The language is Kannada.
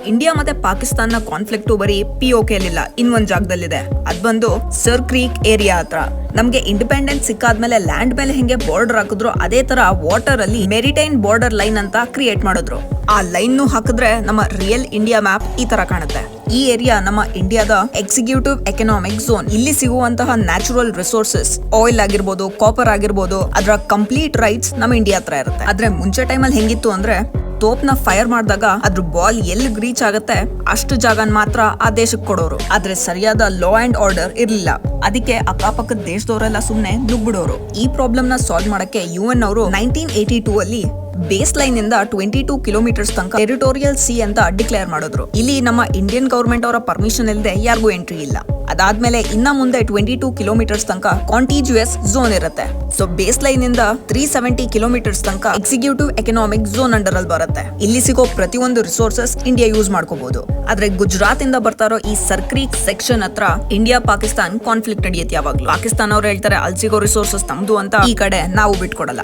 ಇಂಡಿಯಾ ಮತ್ತೆ ಪಾಕಿಸ್ತಾನ ಕಾನ್ಫ್ಲಿಕ್ಟ್ ಬರೀ POK ಅಲ್ಲಿಲ್ಲ, ಇನ್ನೊಂದ್ ಜಾಗದಲ್ಲಿದೆ. ಅದ್ ಬಂದು ಸರ್ ಕ್ರೀಕ್ ಏರಿಯಾ ಹತ್ರ. ನಮ್ಗೆ ಇಂಡಿಪೆಂಡೆನ್ಸ್ ಸಿಕ್ಕಾದ್ಮೇಲೆ ಲ್ಯಾಂಡ್ ಮೇಲೆ ಹೆಂಗೆ ಬಾರ್ಡರ್ ಹಾಕಿದ್ರು, ಅದೇ ತರ ವಾಟರ್ ಅಲ್ಲಿ ಮೆರಿಟೈನ್ ಬಾರ್ಡರ್ ಲೈನ್ ಅಂತ ಕ್ರಿಯೇಟ್ ಮಾಡಿದ್ರು. ಆ ಲೈನ್ ಹಾಕಿದ್ರೆ ನಮ್ಮ ರಿಯಲ್ ಇಂಡಿಯಾ ಮ್ಯಾಪ್ ಈ ತರ ಕಾಣುತ್ತೆ. ಈ ಏರಿಯಾ ನಮ್ಮ ಇಂಡಿಯಾದ ಎಕ್ಸಿಕ್ಯೂಟಿವ್ ಎಕನಾಮಿಕ್ ಝೋನ್. ಇಲ್ಲಿ ಸಿಗುವಂತಹ ನ್ಯಾಚುರಲ್ ರಿಸೋರ್ಸಸ್, ಆಯಿಲ್ ಆಗಿರ್ಬೋದು, ಕಾಪರ್ ಆಗಿರ್ಬೋದು, ಅದರ ಕಂಪ್ಲೀಟ್ ರೈಟ್ಸ್ ನಮ್ಮ ಇಂಡಿಯಾ ಹತ್ರ ಇರುತ್ತೆ. ಆದ್ರೆ ಮುಂಚೆ ಟೈಮಲ್ಲಿ ಹೆಂಗಿತ್ತು ಅಂದ್ರೆ, ತೋಪ್ನ ಫೈರ್ ಮಾಡಿದಾಗ ಅದ್ರ ಬಾಲ್ ಎಲ್ಲಿಗೆ ರೀಚ್ ಆಗುತ್ತೆ ಅಷ್ಟು ಜಾಗನ್ ಮಾತ್ರ ಆ ದೇಶಕ್ಕೆ ಕೊಡೋರು. ಆದ್ರೆ ಸರಿಯಾದ ಲಾ ಅಂಡ್ ಆರ್ಡರ್ ಇರ್ಲಿಲ್ಲ. ಅದಕ್ಕೆ ಅಕ್ಕಪಕ್ಕದ ದೇಶದವರೆಲ್ಲ ಸುಮ್ನೆ ನುಗ್ಬಿಡೋರು. ಈ ಪ್ರಾಬ್ಲಮ್ ನ ಸಾಲ್ವ್ ಮಾಡಕ್ಕೆ UN ಅವರು 1982 ಅಲ್ಲಿ ಬೇಸ್ ಲೈನ್ ಇಂದ 22 ಕಿಲೋಮೀಟರ್ಸ್ ತನಕ ಟೆರಿಟೋರಿಯಲ್ ಸಿ ಅಂತ ಡಿಕ್ಲೇರ್ ಮಾಡಿದ್ರು. ಇಲ್ಲಿ ನಮ್ಮ ಇಂಡಿಯನ್ ಗವರ್ಮೆಂಟ್ ಅವರ ಪರ್ಮಿಷನ್ ಇಲ್ಲದೆ ಯಾರಿಗೂ ಎಂಟ್ರಿ ಇಲ್ಲ. ಅದಾದ್ಮೇಲೆ ಇನ್ನ ಮುಂದೆ 22 ಕಿಲೋಮೀಟರ್ಸ್ ತನಕ ಕಾಂಟಿಜಿಯಸ್ ಝೋನ್ ಇರುತ್ತೆ. ಸೊ ಬೇಸ್ ಲೈನ್ ಇಂದ 370 ಕಿಲೋಮೀಟರ್ಸ್ ತನಕ ಎಕ್ಸಿಕ್ಯೂಟಿವ್ ಎಕನಾಮಿಕ್ ಝೋನ್ ಅಂಡರ್ ಅಲ್ಲಿ ಬರುತ್ತೆ. ಇಲ್ಲಿ ಸಿಗೋ ಪ್ರತಿಯೊಂದು ರಿಸೋರ್ಸಸ್ ಇಂಡಿಯಾ ಯೂಸ್ ಮಾಡ್ಕೋಬಹುದು. ಆದ್ರೆ ಗುಜರಾತ್ ಇಂದ ಬರ್ತಾರೋ ಈ ಸರ್ಕ್ರೀಕ್ ಸೆಕ್ಷನ್ ಹತ್ರ ಇಂಡಿಯಾ ಪಾಕಿಸ್ತಾನ್ ಕಾನ್ಫ್ಲಿಕ್ಟ್ ನಡೆಯುತ್ತೆ. ಯಾವಾಗ್ಲೂ ಪಾಕಿಸ್ತಾನ ಅವ್ರು ಹೇಳ್ತಾರೆ ಅಲ್ಲಿ ಸಿಗೋ ರಿಸೋರ್ಸಸ್ ನಮ್ದು ಅಂತ, ಈ ಕಡೆ ನಾವು ಬಿಟ್ಕೊಡಲ್ಲ.